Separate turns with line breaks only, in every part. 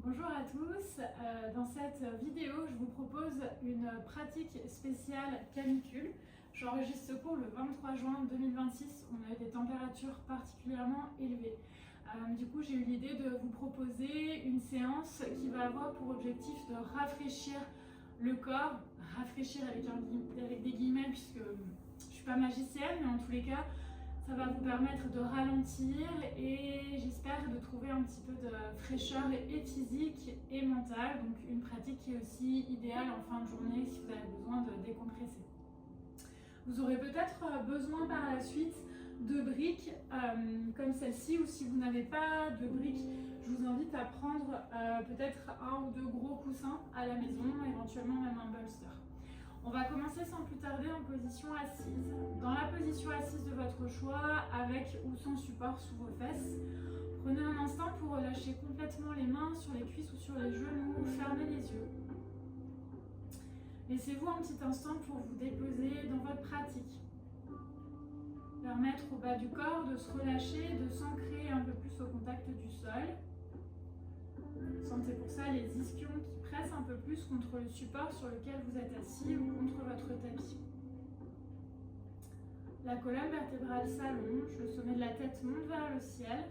Bonjour à tous, dans cette vidéo je vous propose une pratique spéciale canicule. J'enregistre ce cours le 23 juin 2026, on a eu des températures particulièrement élevées. Du coup j'ai eu l'idée de vous proposer une séance qui va avoir pour objectif de rafraîchir le corps, rafraîchir avec des guillemets puisque je ne suis pas magicienne, mais en tous les cas ça va vous permettre de ralentir et j'espère de trouver un petit peu de fraîcheur et physique et mentale. Donc une pratique qui est aussi idéale en fin de journée si vous avez besoin de décompresser. Vous aurez peut-être besoin par la suite de briques comme celle-ci, ou si vous n'avez pas de briques, je vous invite à prendre peut-être un ou deux gros coussins à la maison, éventuellement même un bolster. On va commencer sans plus tarder en position assise. Dans la position assise de votre choix, avec ou sans support sous vos fesses, prenez un instant pour relâcher complètement les mains sur les cuisses ou sur les genoux, fermez les yeux. Laissez-vous un petit instant pour vous déposer dans votre pratique. Permettre au bas du corps de se relâcher, de s'ancrer un peu plus au contact du sol. Sentez pour ça les ischions qui pressent un peu plus contre le support sur lequel vous êtes assis ou contre votre tapis. La colonne vertébrale s'allonge, le sommet de la tête monte vers le ciel.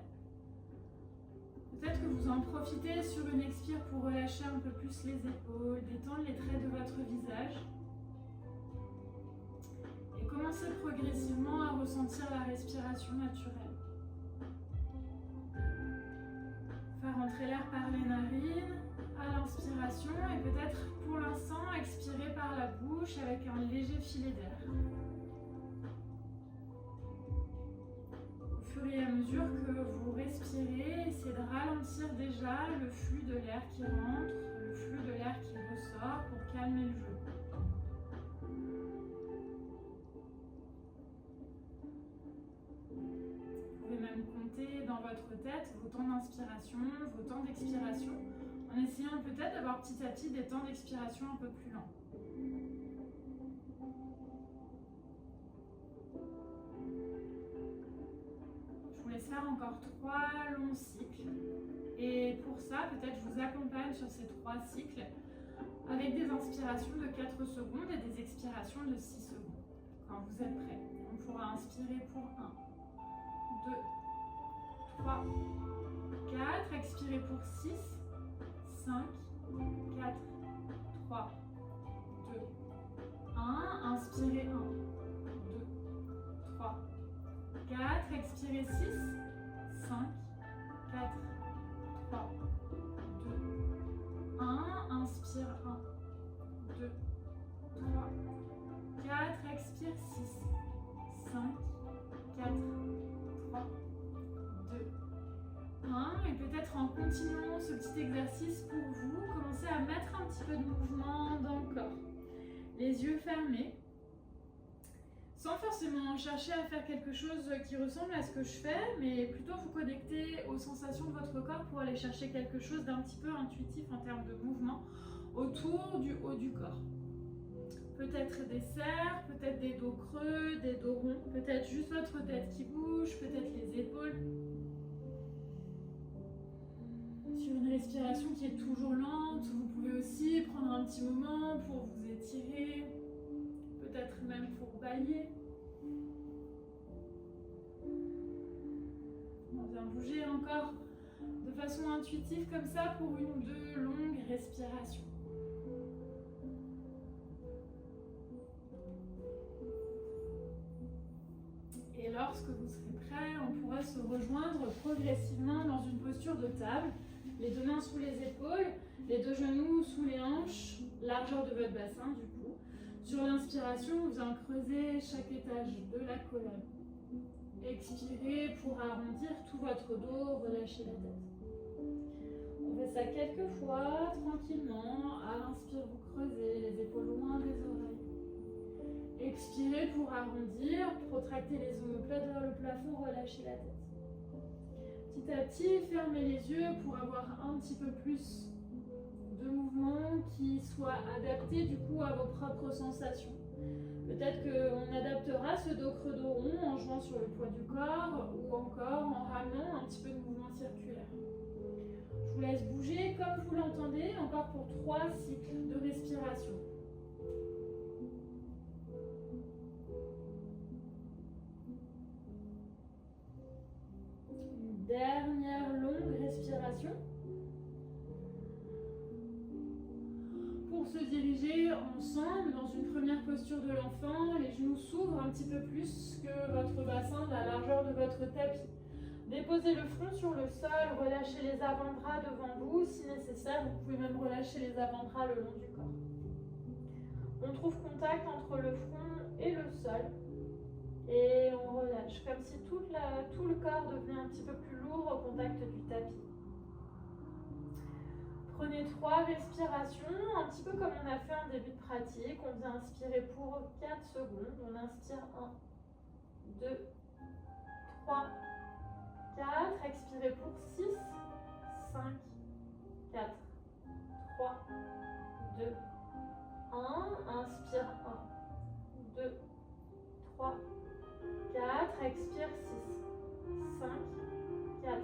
Peut-être que vous en profitez sur une expire pour relâcher un peu plus les épaules, détendre les traits de votre visage. Et commencez progressivement à ressentir la respiration naturelle. Faire entrer l'air par les narines à l'inspiration et peut-être pour l'instant expirer par la bouche avec un léger filet d'air. Au fur et à mesure que vous respirez, essayez de ralentir déjà le flux de l'air qui rentre, le flux de l'air qui ressort pour calmer le jeu. Vous pouvez même compter dans votre tête vos temps d'inspiration, vos temps d'expiration, en essayant peut-être d'avoir petit à petit des temps d'expiration un peu plus lents. Je vous laisse faire encore 3 longs cycles. Et pour ça, peut-être je vous accompagne sur ces 3 cycles avec des inspirations de 4 secondes et des expirations de 6 secondes. Quand vous êtes prêts, on pourra inspirer pour 1, 2, 3, 4, expirez pour 6, 5, 4, 3, 2, 1, inspirez 1, 2, 3, 4, expirez 6, 5, 4, 3, 2, 1, inspire 1, 2, 3, 4, expire 6, 5, 4, 3, 2, 1. Et peut-être en continuant ce petit exercice pour vous, commencez à mettre un petit peu de mouvement dans le corps. Les yeux fermés, sans forcément chercher à faire quelque chose qui ressemble à ce que je fais, mais plutôt vous connecter aux sensations de votre corps pour aller chercher quelque chose d'un petit peu intuitif en termes de mouvement autour du haut du corps. Peut-être des cercles, peut-être des dos creux, des dos ronds, peut-être juste votre tête qui bouge, peut-être les épaules. Sur une respiration qui est toujours lente, vous pouvez aussi prendre un petit moment pour vous étirer, peut-être même pour bâiller. On vient bouger encore de façon intuitive comme ça pour 1 ou 2 longues respirations. Et lorsque vous serez prêt, on pourra se rejoindre progressivement dans une posture de table. Les 2 mains sous les épaules, les 2 genoux sous les hanches, largeur de votre bassin du coup. Sur l'inspiration, vous allez creuser chaque étage de la colonne. Expirez pour arrondir tout votre dos, relâchez la tête. On fait ça quelques fois, tranquillement. À l'inspire, vous creusez les épaules loin des oreilles. Expirez pour arrondir, protractez les omoplates vers le plafond, relâchez la tête. Petit à petit, fermez les yeux pour avoir un petit peu plus de mouvement qui soit adapté du coup à vos propres sensations. Peut-être qu'on adaptera ce dos creux dos rond en jouant sur le poids du corps ou encore en ramenant un petit peu de mouvement circulaire. Je vous laisse laisse bouger comme vous l'entendez, encore pour 3 cycles de respiration. Une dernière longue respiration. Pour se diriger ensemble dans une première posture de l'enfant, les genoux s'ouvrent un petit peu plus que votre bassin de la largeur de votre tapis. Déposez le front sur le sol, relâchez les avant-bras devant vous. Si nécessaire, vous pouvez même relâcher les avant-bras le long du corps. On trouve contact entre le front et le sol. Et on relâche, comme si tout le corps devenait un petit peu plus lourd au contact du tapis. Prenez 3 respirations, un petit peu comme on a fait en début de pratique. On vient inspirer pour 4 secondes. On inspire 1, 2, 3, 4. Expirez pour 6, 5, 4, 3, 2, 1. Inspire 1, 2, 3, 4. Expire 6, 5, 4,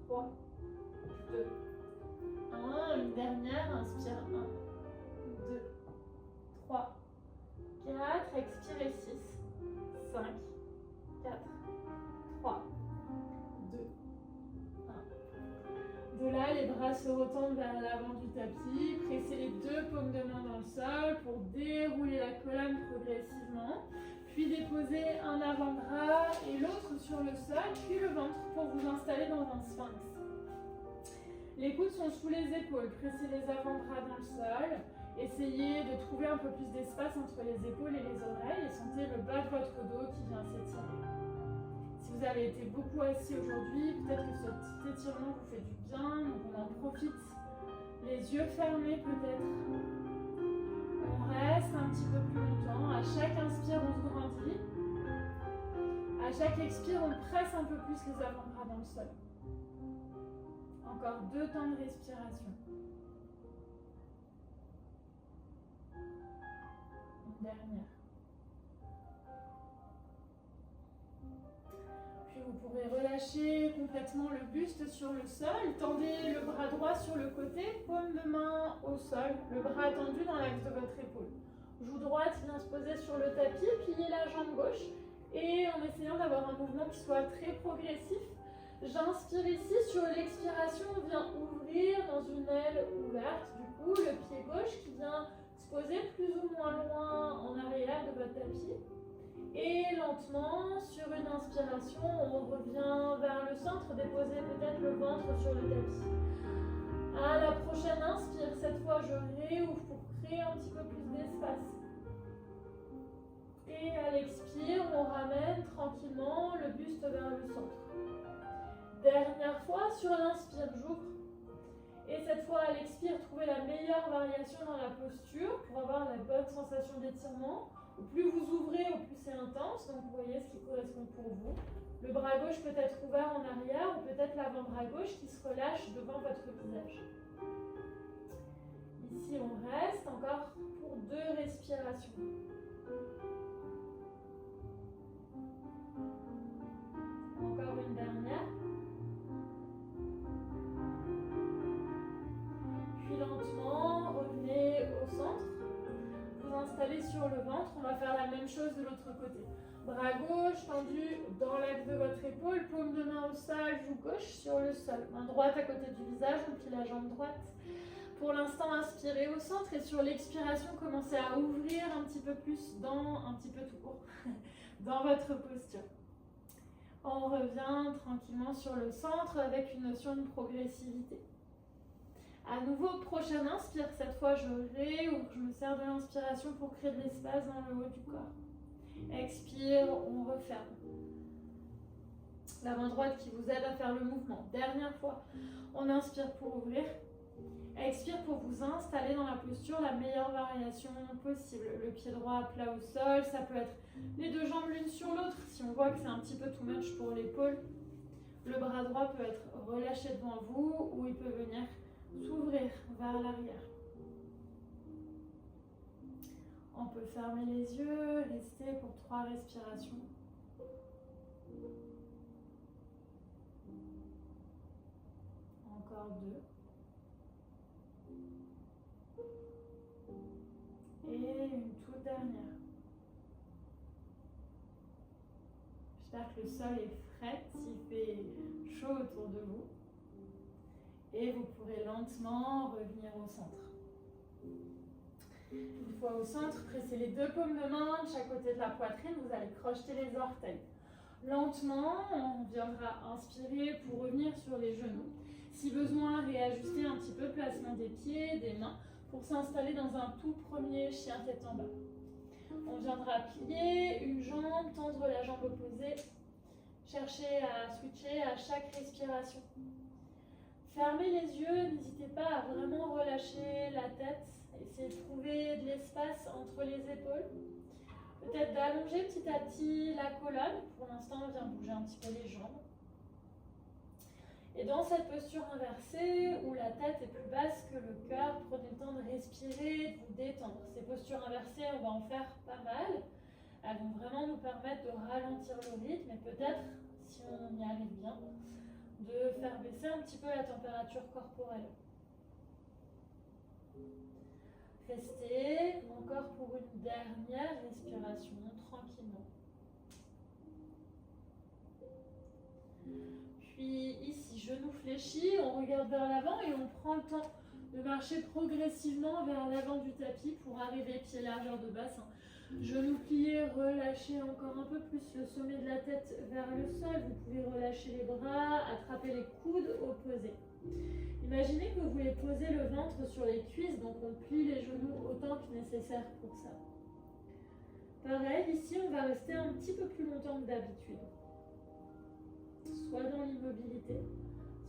3, 2, 1. Une dernière. Inspire 1, 2, 3, 4. Expirez 6, 5, 4, 3, 2, 1. De là, les bras se retendent vers l'avant du tapis. Pressez les 2 paumes de main dans le sol pour dérouler la colonne progressivement. Puis déposez un avant-bras et l'autre sur le sol, puis le ventre pour vous installer dans un sphinx. Les coudes sont sous les épaules. Pressez les avant-bras dans le sol. Essayez de trouver un peu plus d'espace entre les épaules et les oreilles et sentez le bas de votre dos qui vient s'étirer. Si vous avez été beaucoup assis aujourd'hui, peut-être que ce petit étirement vous fait du bien, donc on en profite. Les yeux fermés peut-être. On reste un petit peu plus longtemps. À chaque inspire, on se grandit. À chaque expire, on presse un peu plus les avant-bras dans le sol. Encore 2 temps de respiration. Une dernière. Puis vous pourrez relâcher complètement le buste sur le sol. Tendez le bras droit sur le côté, paume de main au sol, le bras tendu dans l'axe de votre épaule. Joue droite vient se poser sur le tapis, pliez la jambe gauche et en essayant d'avoir un mouvement qui soit très progressif. J'inspire ici, sur l'expiration, on vient ouvrir dans une aile ouverte. Du coup, le pied gauche qui vient se poser plus ou moins loin en arrière de votre tapis. Et lentement, sur une inspiration, on revient vers le centre, déposer peut-être le ventre sur le tapis. À la prochaine inspire, cette fois je réouvre pour créer un petit peu plus d'espace. Et à l'expire, on ramène tranquillement le buste vers le centre. Dernière fois, sur l'inspire, j'ouvre. Et cette fois, à l'expire, trouvez la meilleure variation dans la posture pour avoir la bonne sensation d'étirement. Au plus vous ouvrez, au plus c'est intense. Donc, vous voyez ce qui correspond pour vous. Le bras gauche peut être ouvert en arrière ou peut-être l'avant-bras gauche qui se relâche devant votre visage. Ici, on reste encore pour 2 respirations. Encore une dernière. Puis lentement, revenez au centre. Vous installez sur le ventre. On va faire la même chose de l'autre côté. Bras gauche tendu dans l'axe de votre épaule, paume de main au sol, joue gauche sur le sol. Main droite à côté du visage, on plie la jambe droite. Pour l'instant, inspirez au centre et sur l'expiration, commencez à ouvrir un petit peu plus un petit peu tout court, dans votre posture. On revient tranquillement sur le centre avec une notion de progressivité. À nouveau, prochaine inspire. Cette fois, je réouvre. Je me sers de l'inspiration pour créer de l'espace dans le haut du corps. Expire, on referme. La main droite qui vous aide à faire le mouvement. Dernière fois, on inspire pour ouvrir. Expire pour vous installer dans la posture, la meilleure variation possible. Le pied droit plat au sol, ça peut être les 2 jambes l'une sur l'autre. Si on voit que c'est un petit peu too much pour l'épaule, le bras droit peut être relâché devant vous ou il peut venir s'ouvrir vers l'arrière. On peut fermer les yeux, rester pour 3 respirations. Encore 2. une toute dernière. J'espère que le sol est frais, s'il fait chaud autour de vous. Et vous pourrez lentement revenir au centre. Une fois au centre, pressez les deux paumes de main de chaque côté de la poitrine. Vous allez crocheter les orteils. Lentement, on viendra inspirer pour revenir sur les genoux. Si besoin, réajuster un petit peu le placement des pieds, des mains, pour s'installer dans un tout premier chien tête en bas. On viendra plier une jambe, tendre la jambe opposée, chercher à switcher à chaque respiration. Fermez les yeux, n'hésitez pas à vraiment relâcher la tête, essayez de trouver de l'espace entre les épaules. Peut-être d'allonger petit à petit la colonne. Pour l'instant, on vient bouger un petit peu les jambes. Et dans cette posture inversée, où la tête est plus basse que le cœur, prenez le temps de respirer, de vous détendre. Ces postures inversées, on va en faire pas mal. Elles vont vraiment nous permettre de ralentir le rythme et peut-être, si on y arrive bien, de faire baisser un petit peu la température corporelle. Restez encore pour une dernière respiration, tranquillement. Puis ici, genou fléchi, on regarde vers l'avant et on prend le temps de marcher progressivement vers l'avant du tapis pour arriver pied largeur de bassin. Genoux pliés, relâchez encore un peu plus le sommet de la tête vers le sol. Vous pouvez relâcher les bras, attraper les coudes opposés. Imaginez que vous voulez poser le ventre sur les cuisses, donc on plie les genoux autant que nécessaire pour ça. Pareil, ici on va rester un petit peu plus longtemps que d'habitude. Soit dans l'immobilité,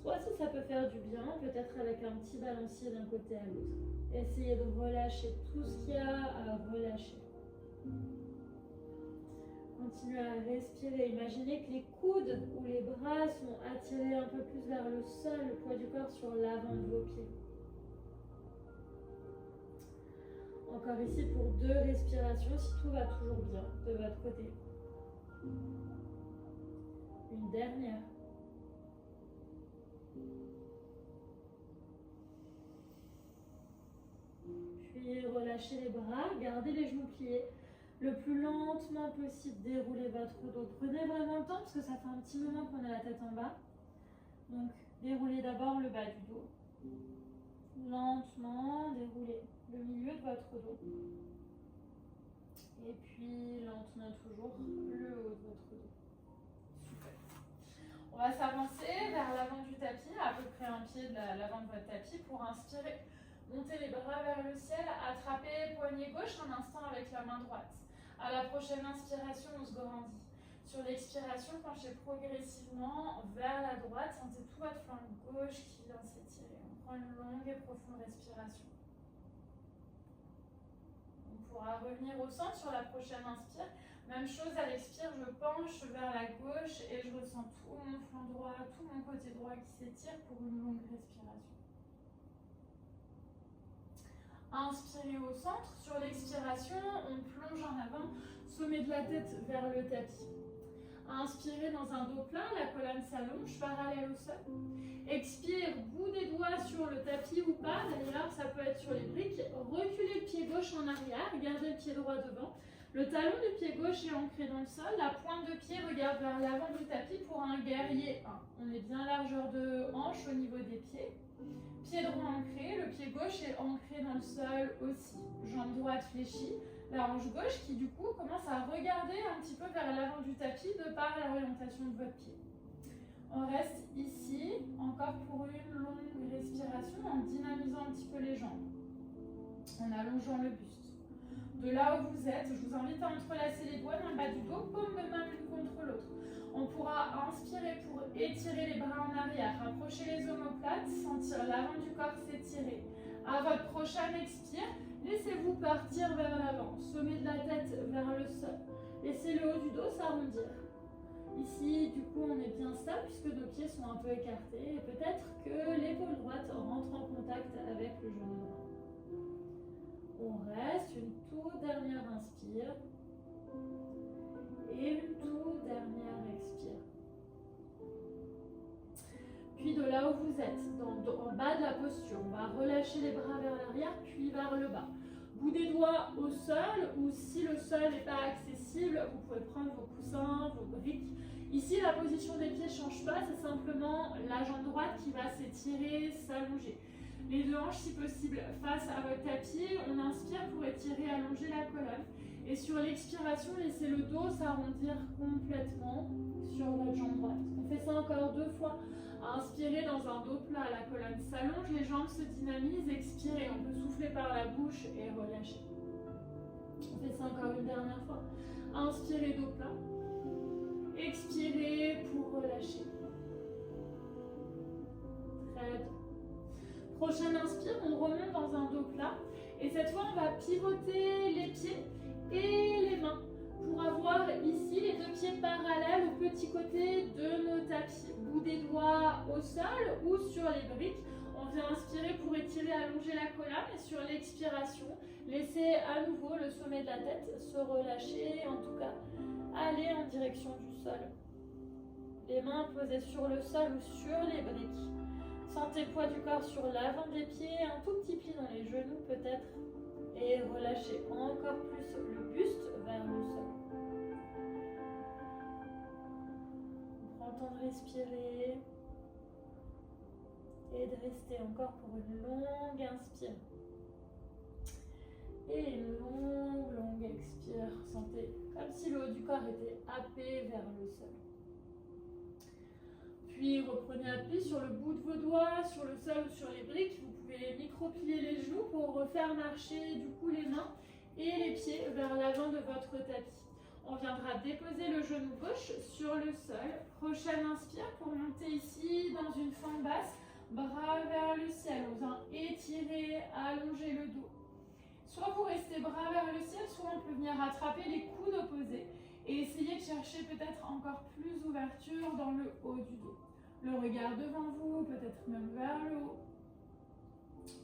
soit si ça peut faire du bien, peut-être avec un petit balancier d'un côté à l'autre. Essayez de relâcher tout ce qu'il y a à relâcher. Continuez à respirer. Imaginez que les coudes ou les bras sont attirés un peu plus vers le sol, le poids du corps sur l'avant de vos pieds. Encore ici pour 2 respirations, si tout va toujours bien de votre côté. Une dernière. Puis relâchez les bras, gardez les genoux pliés. Le plus lentement possible, déroulez votre dos. Prenez vraiment le temps parce que ça fait un petit moment qu'on a la tête en bas. Donc, déroulez d'abord le bas du dos. Lentement, déroulez le milieu de votre dos. Et puis, lentement toujours, le haut de votre dos. Super. On va s'avancer vers l'avant du tapis, à peu près un pied de l'avant de votre tapis pour inspirer. Montez les bras vers le ciel, attrapez poignet gauche un instant avec la main droite. À la prochaine inspiration, on se grandit. Sur l'expiration, penchez progressivement vers la droite. Sentez tout votre flanc gauche qui vient s'étirer. On prend une longue et profonde respiration. On pourra revenir au centre sur la prochaine inspire. Même chose à l'expire, je penche vers la gauche et je ressens tout mon flanc droit, tout mon côté droit qui s'étire pour une longue respiration. Inspirez au centre. Sur l'expiration, on plonge en avant, sommet de la tête vers le tapis. Inspirez dans un dos plein, la colonne s'allonge, parallèle au sol. Expire, bout des doigts sur le tapis ou pas, d'ailleurs ça peut être sur les briques. Reculez le pied gauche en arrière, gardez le pied droit devant. Le talon du pied gauche est ancré dans le sol, la pointe de pied regarde vers l'avant du tapis pour un guerrier 1. On est bien largeur de hanche au niveau des pieds. Pied droit ancré, le pied gauche est ancré dans le sol aussi. Jambe droite fléchie, la hanche gauche qui du coup commence à regarder un petit peu vers l'avant du tapis de par l'orientation de votre pied. On reste ici, encore pour une longue respiration en dynamisant un petit peu les jambes, en allongeant le buste. De là où vous êtes, je vous invite à entrelacer les doigts dans le bas du dos, paume de main l'une contre l'autre. On pourra inspirer pour étirer les bras en arrière, rapprocher les omoplates, sentir l'avant du corps s'étirer. À votre prochaine expire, laissez-vous partir vers l'avant, sommet de la tête vers le sol. Laissez le haut du dos s'arrondir. Ici, du coup, on est bien stable puisque nos pieds sont un peu écartés et peut-être que l'épaule droite rentre en contact avec le genou droit. On reste, une toute dernière inspire et une toute dernière expire. Puis de là où vous êtes, en bas de la posture, on va relâcher les bras vers l'arrière puis vers le bas. Bout des doigts au sol, ou si le sol n'est pas accessible, vous pouvez prendre vos coussins, vos briques. Ici, la position des pieds ne change pas, c'est simplement la jambe droite qui va s'étirer, s'allonger. Les deux hanches, si possible, face à votre tapis. On inspire pour étirer, allonger la colonne. Et sur l'expiration, laissez le dos s'arrondir complètement sur votre jambe droite. On fait ça encore 2 fois. Inspirez dans un dos plat, la colonne s'allonge, les jambes se dynamisent, expirez, on peut souffler par la bouche et relâcher. On fait ça encore une dernière fois. Inspirez, dos plat. Expirez pour relâcher. Très bien. Prochaine inspire, on remonte dans un dos plat. Et cette fois, on va pivoter les pieds et les mains pour avoir ici les 2 pieds parallèles au petit côté de nos tapis. Bout des doigts au sol ou sur les briques. On vient inspirer pour étirer, allonger la colonne et sur l'expiration, laissez à nouveau le sommet de la tête se relâcher, en tout cas aller en direction du sol. Les mains posées sur le sol ou sur les briques. Sentez le poids du corps sur l'avant des pieds, un tout petit pli dans les genoux peut-être. Et relâchez encore plus le buste vers le sol. On prend le temps de respirer et de rester encore pour une longue inspire. Et une longue expire. Sentez comme si le haut du corps était happé vers le sol. Puis reprenez appui sur le bout de vos doigts, sur le sol ou sur les briques. Vous pouvez micro-plier les genoux pour refaire marcher du coup les mains et les pieds vers l'avant de votre tapis. On viendra déposer le genou gauche sur le sol. Prochaine inspire pour monter ici dans une fente basse. Bras vers le ciel. On vient étirer, allonger le dos. Soit vous restez bras vers le ciel, soit on peut venir attraper les coudes opposés et essayer de chercher peut-être encore plus d'ouverture dans le haut du dos. Le regard devant vous, peut-être même vers le haut.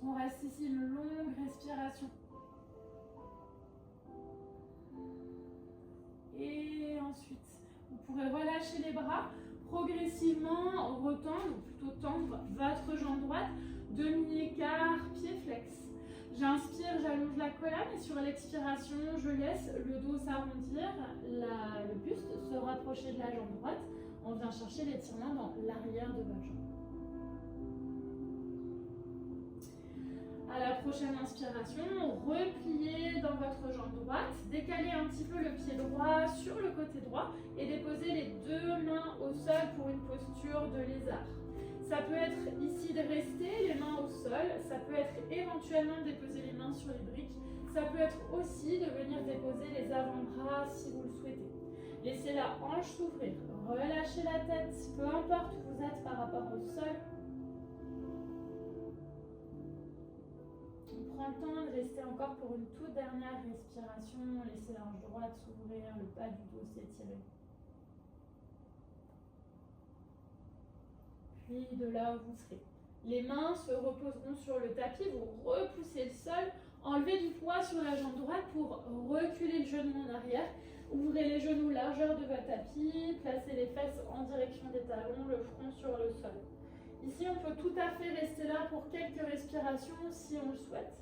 On reste ici une longue respiration. Et ensuite, vous pourrez relâcher les bras, progressivement retendre, ou plutôt tendre votre jambe droite, demi-écart, pied flex. J'inspire, j'allonge la colonne et sur l'expiration, je laisse le dos s'arrondir, le buste se rapprocher de la jambe droite. On vient chercher l'étirement dans l'arrière de votre jambe. À la prochaine inspiration, repliez dans votre jambe droite, décalez un petit peu le pied droit sur le côté droit et déposez les 2 mains au sol pour une posture de lézard. Ça peut être ici de rester les mains au sol, ça peut être éventuellement de déposer les mains sur les briques, ça peut être aussi de venir déposer les avant-bras si vous le souhaitez. Laissez la hanche s'ouvrir, relâchez la tête, peu importe où vous êtes par rapport au sol. On prend le temps de rester encore pour une toute dernière respiration, laissez la hanche droite s'ouvrir, le bas du dos s'étirer. Puis de là où vous serez. Les mains se reposeront sur le tapis, vous repoussez le sol, enlevez du poids sur la jambe droite pour reculer le genou en arrière. Ouvrez les genoux largeur de votre tapis, placez les fesses en direction des talons, le front sur le sol. Ici, on peut tout à fait rester là pour quelques respirations si on le souhaite.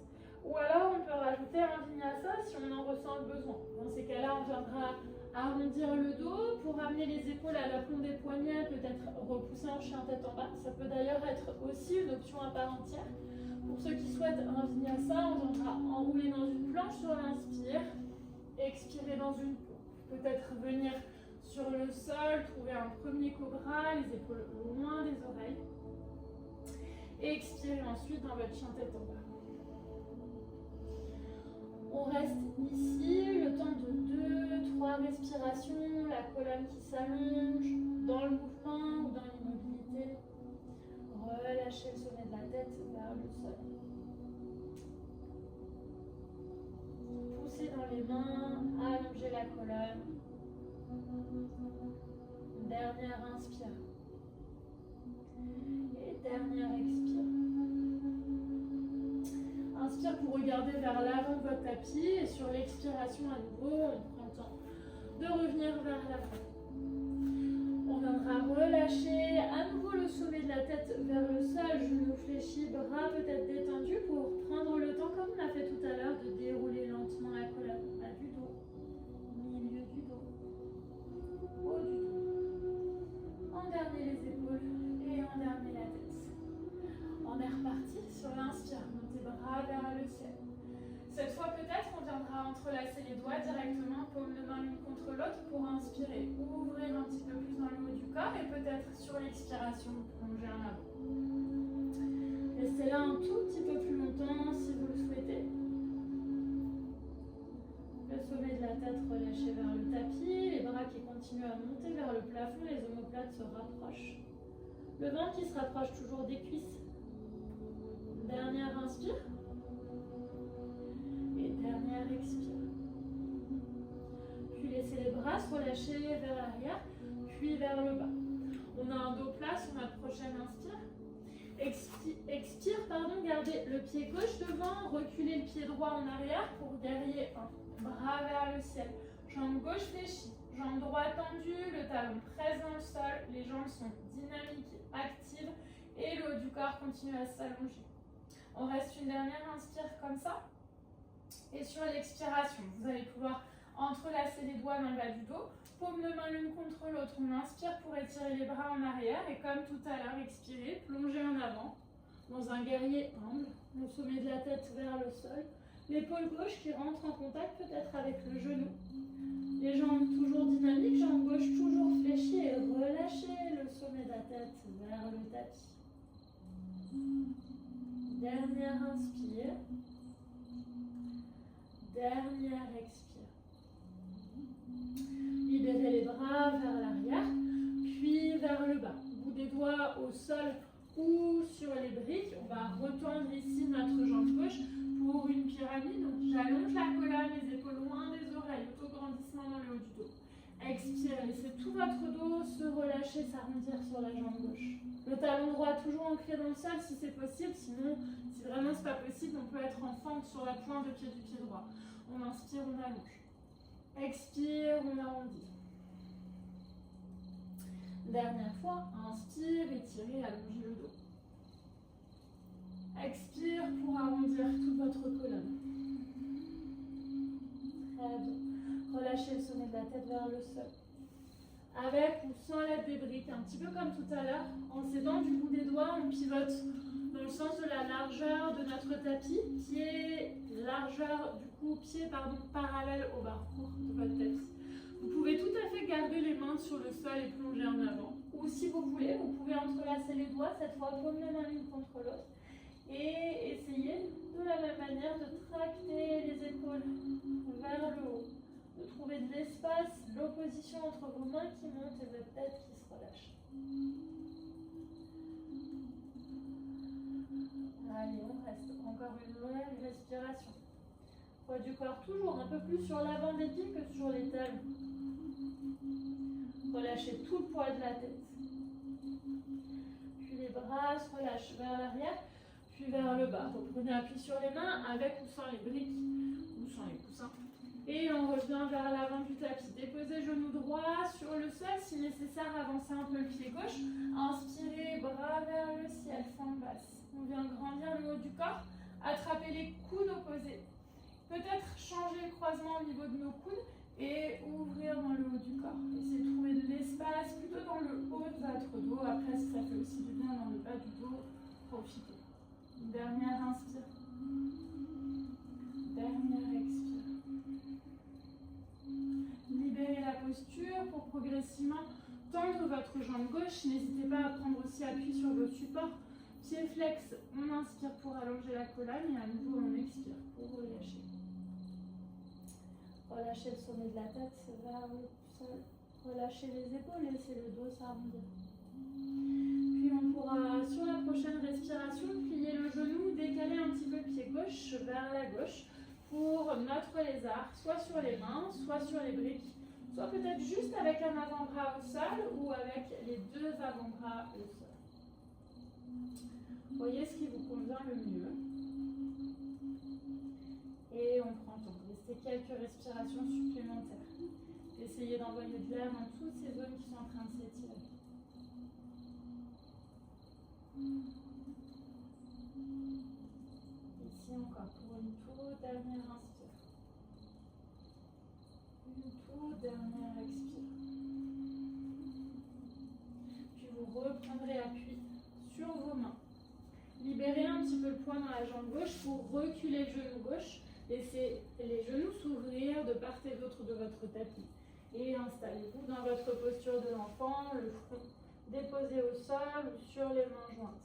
Ou alors, on peut rajouter un vinyasa si on en ressent le besoin. Dans ces cas-là, on viendra arrondir le dos pour amener les épaules à l'aplomb des poignets, peut-être repousser en chien tête en bas. Ça peut d'ailleurs être aussi une option à part entière. Pour ceux qui souhaitent un vinyasa, on viendra enrouler dans une planche sur l'inspire, expirer dans une planche. Peut-être venir sur le sol, trouver un premier cobra, les épaules loin des oreilles. Et expirez ensuite dans votre chien tête en bas. On reste ici, le temps de 2-3 respirations, la colonne qui s'allonge, dans le mouvement ou dans l'immobilité. Relâchez le sommet de la tête vers le sol. Poussez dans les mains, allongez la colonne. Dernière inspire. Et dernière expire. Inspire pour regarder vers l'avant de votre tapis et sur l'expiration à nouveau, on prend le temps de revenir vers l'avant. On viendra relâcher à nouveau le sommet de la tête vers le sol, genoux fléchis, bras peut-être détendus pour prendre le temps, comme on a fait tout à l'heure, de dérouler reparti. Sur l'inspire, montez bras vers le ciel. Cette fois, peut-être, on viendra entrelacer les doigts directement, paume de main l'une contre l'autre, pour inspirer. Ouvrir un petit peu plus dans le haut du corps et peut-être sur l'expiration, plonger en avant. Restez là un tout petit peu plus longtemps si vous le souhaitez. Le sommet de la tête relâché vers le tapis, les bras qui continuent à monter vers le plafond, les omoplates se rapprochent. Le ventre qui se rapproche toujours des cuisses. Dernière inspire. Et dernière expire. Puis laissez les bras se relâcher vers l'arrière, puis vers le bas. On a un dos plat sur notre prochaine inspire. Expire, gardez le pied gauche devant, reculez le pied droit en arrière pour guerrier 1. Bras vers le ciel. Jambe gauche fléchie, jambe droite tendue, le talon presse dans le sol, les jambes sont dynamiques et actives et le haut du corps continue à s'allonger. On reste une dernière inspire comme ça. Et sur l'expiration, vous allez pouvoir entrelacer les doigts dans le bas du dos, paume de main l'une contre l'autre. On inspire pour étirer les bras en arrière et comme tout à l'heure, expirez, plongez en avant dans un guerrier humble, le sommet de la tête vers le sol, l'épaule gauche qui rentre en contact peut-être avec le genou. Les jambes toujours dynamiques, jambes gauche toujours fléchie et relâchez le sommet de la tête vers le tapis. Dernière inspire. Dernière expire. Libérez les bras vers l'arrière, puis vers le bas. Bout des doigts au sol ou sur les briques. On va retendre ici notre jambe gauche pour une pyramide. Donc j'allonge la colonne, les épaules loin des oreilles, auto-grandissement dans le haut du dos. Expire, laissez tout votre dos se relâcher, s'arrondir sur la jambe gauche. Le talon droit toujours ancré dans le sol si c'est possible, sinon si vraiment c'est pas possible, on peut être en fente sur la pointe de pied du pied droit. On inspire, on allonge. Expire, on arrondit. Dernière fois, inspire, étirez, allongez le dos. Expire pour arrondir toute votre colonne. Très bien. Relâchez le sommet de la tête vers le sol. Avec ou sans l'aide des briques, un petit peu comme tout à l'heure, en s'aidant du bout des doigts, on pivote dans le sens de la largeur de notre tapis, pied parallèle au parcours de votre tapis. Vous pouvez tout à fait garder les mains sur le sol et plonger en avant. Ou si vous voulez, vous pouvez entrelacer les doigts, cette fois paume de main l'une contre l'autre. Et essayer de la même manière de tracter les épaules vers le haut. De trouver de l'espace, de l'opposition entre vos mains qui montent et votre tête qui se relâche. Allez, on reste. Encore une longue respiration. Poids du corps toujours un peu plus sur l'avant des pieds que sur les talons. Relâchez tout le poids de la tête. Puis les bras se relâchent vers l'arrière, puis vers le bas. Reprenez appui sur les mains avec ou sans les briques ou sans les coussins. Et on revient vers l'avant du tapis. Déposez genou droit sur le sol. Si nécessaire, avancez un peu le pied gauche. Inspirez, bras vers le ciel, fente basse. On vient grandir le haut du corps. Attrapez les coudes opposés. Peut-être changer le croisement au niveau de nos coudes et ouvrir dans le haut du corps. Essayez de trouver de l'espace plutôt dans le haut de votre dos. Après, si ça fait aussi du bien dans le bas du dos, profitez. Une dernière inspire. Dernière expire. Libérez la posture pour progressivement tendre votre jambe gauche. N'hésitez pas à prendre aussi appui sur vos supports. Pied flex, on inspire pour allonger la colonne et à nouveau on expire pour relâcher. Relâchez le sommet de la tête vers le sol. Relâchez les épaules, laissez le dos s'arrondir. Puis on pourra, sur la prochaine respiration, plier le genou, décaler un petit peu le pied gauche vers la gauche pour notre lézard, soit sur les mains, soit sur les briques, soit peut-être juste avec un avant-bras au sol ou avec les deux avant-bras au sol. Voyez ce qui vous convient le mieux. Et on prend temps. Restez quelques respirations supplémentaires. Essayez d'envoyer de l'air dans toutes ces zones qui sont en train de s'étirer. Ici encore pour une toute dernière inspire. Une toute dernière expire. Puis vous reprendrez appui sur vos mains. Libérez libérez un petit peu le poids dans la jambe gauche pour reculer le genou gauche. Laissez les genoux s'ouvrir de part et d'autre de votre tapis. Et installez-vous dans votre posture de l'enfant, le front déposé au sol ou sur les mains jointes.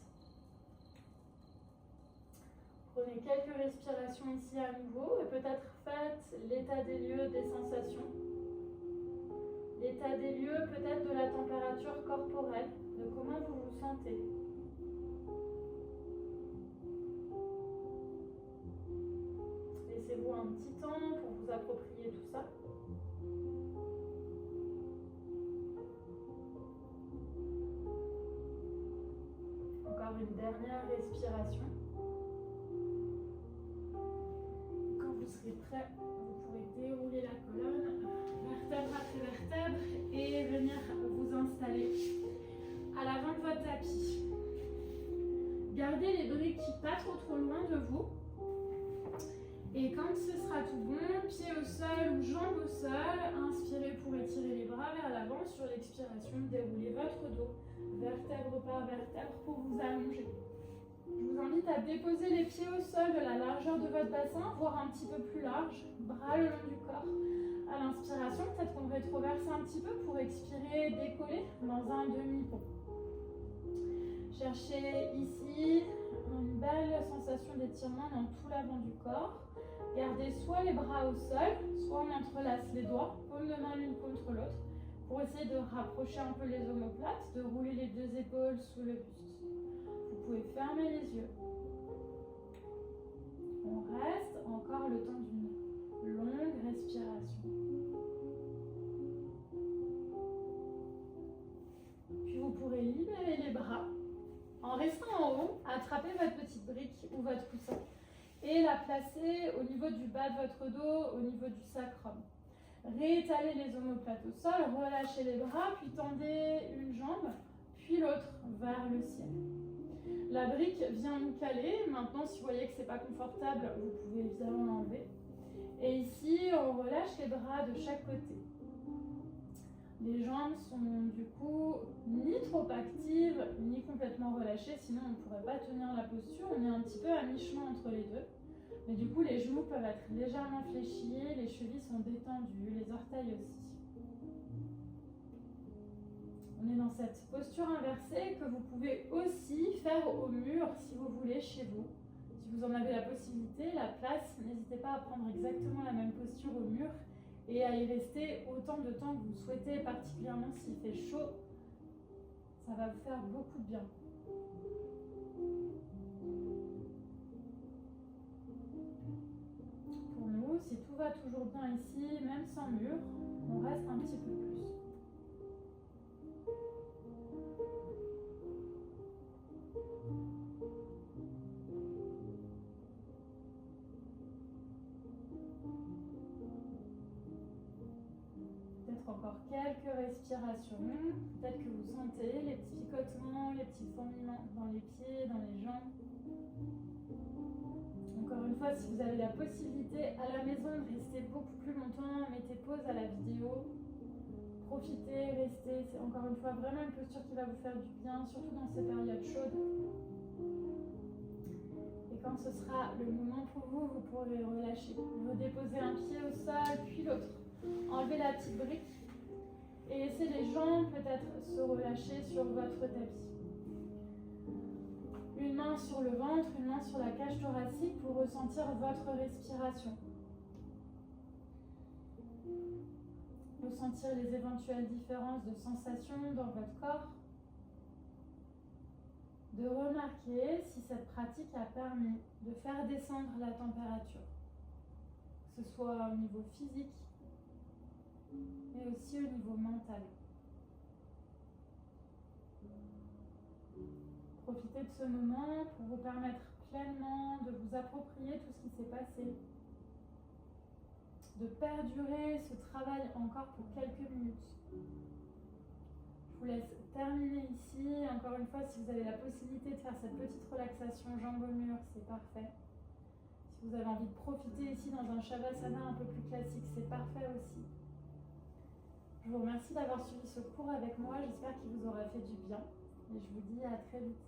Prenez quelques respirations ici à nouveau et peut-être faites l'état des lieux des sensations. L'état des lieux peut-être de la température corporelle, de comment vous vous sentez. Laissez-vous un petit temps pour vous approprier tout ça. Encore une dernière respiration. Quand vous serez prêt, vous pourrez dérouler la colonne, vertèbre après vertèbre, et venir vous installer à l'avant de votre tapis. Gardez les briques pas trop loin de vous. Et quand ce sera tout bon, pied au sol ou jambes au sol, inspirez pour étirer les bras vers l'avant. Sur l'expiration, déroulez votre dos, vertèbre par vertèbre pour vous allonger. Je vous invite à déposer les pieds au sol de la largeur de votre bassin, voire un petit peu plus large, bras le long du corps. À l'inspiration, peut-être qu'on rétroverse un petit peu pour expirer, décoller dans un demi-pont. Cherchez ici une belle sensation d'étirement dans tout l'avant du corps. Gardez soit les bras au sol, soit on entrelace les doigts, paume de main l'une contre l'autre, pour essayer de rapprocher un peu les omoplates, de rouler les deux épaules sous le buste. Vous pouvez fermer les yeux. On reste encore le temps d'une longue respiration. Puis vous pourrez libérer les bras. En restant en haut, attrapez votre petite brique ou votre coussin et la placez au niveau du bas de votre dos, au niveau du sacrum. Réétalez les omoplates au sol, relâchez les bras, puis tendez une jambe, puis l'autre vers le ciel. La brique vient nous caler. Maintenant, si vous voyez que ce n'est pas confortable, vous pouvez évidemment l'enlever. Et ici, on relâche les bras de chaque côté. Les jambes sont du coup ni trop actives, ni complètement relâchées, sinon on ne pourrait pas tenir la posture. On est un petit peu à mi-chemin entre les deux. Mais du coup, les genoux peuvent être légèrement fléchis, les chevilles sont détendues, les orteils aussi. On est dans cette posture inversée que vous pouvez aussi faire au mur si vous voulez chez vous. Si vous en avez la possibilité, la place, n'hésitez pas à prendre exactement la même posture au mur et à y rester autant de temps que vous souhaitez, particulièrement s'il fait chaud. Ça va vous faire beaucoup de bien. Pour nous, si tout va toujours bien ici, même sans mur, on reste un petit peu plus. Encore quelques respirations. Peut-être que vous sentez les petits picotements, les petits fourmillements dans les pieds, dans les jambes. Encore une fois, si vous avez la possibilité à la maison de rester beaucoup plus longtemps, mettez pause à la vidéo. Profitez, restez. C'est encore une fois vraiment une posture qui va vous faire du bien, surtout dans ces périodes chaudes. Et quand ce sera le moment pour vous, vous pourrez relâcher. Redéposer un pied au sol, puis l'autre. Enlevez la petite brique et laissez les jambes peut-être se relâcher sur votre tapis. Une main sur le ventre, une main sur la cage thoracique pour ressentir votre respiration. Ressentir les éventuelles différences de sensations dans votre corps. De remarquer si cette pratique a permis de faire descendre la température, que ce soit au niveau physique, mais aussi au niveau mental. Profitez de ce moment pour vous permettre pleinement de vous approprier tout ce qui s'est passé, de perdurer ce travail encore pour quelques minutes. Je vous laisse terminer ici. Encore une fois, si vous avez la possibilité de faire cette petite relaxation jambes au mur, c'est parfait. Si vous avez envie de profiter ici dans un Shavasana un peu plus classique, c'est parfait aussi. Je vous remercie d'avoir suivi ce cours avec moi. J'espère qu'il vous aura fait du bien. Et je vous dis à très vite.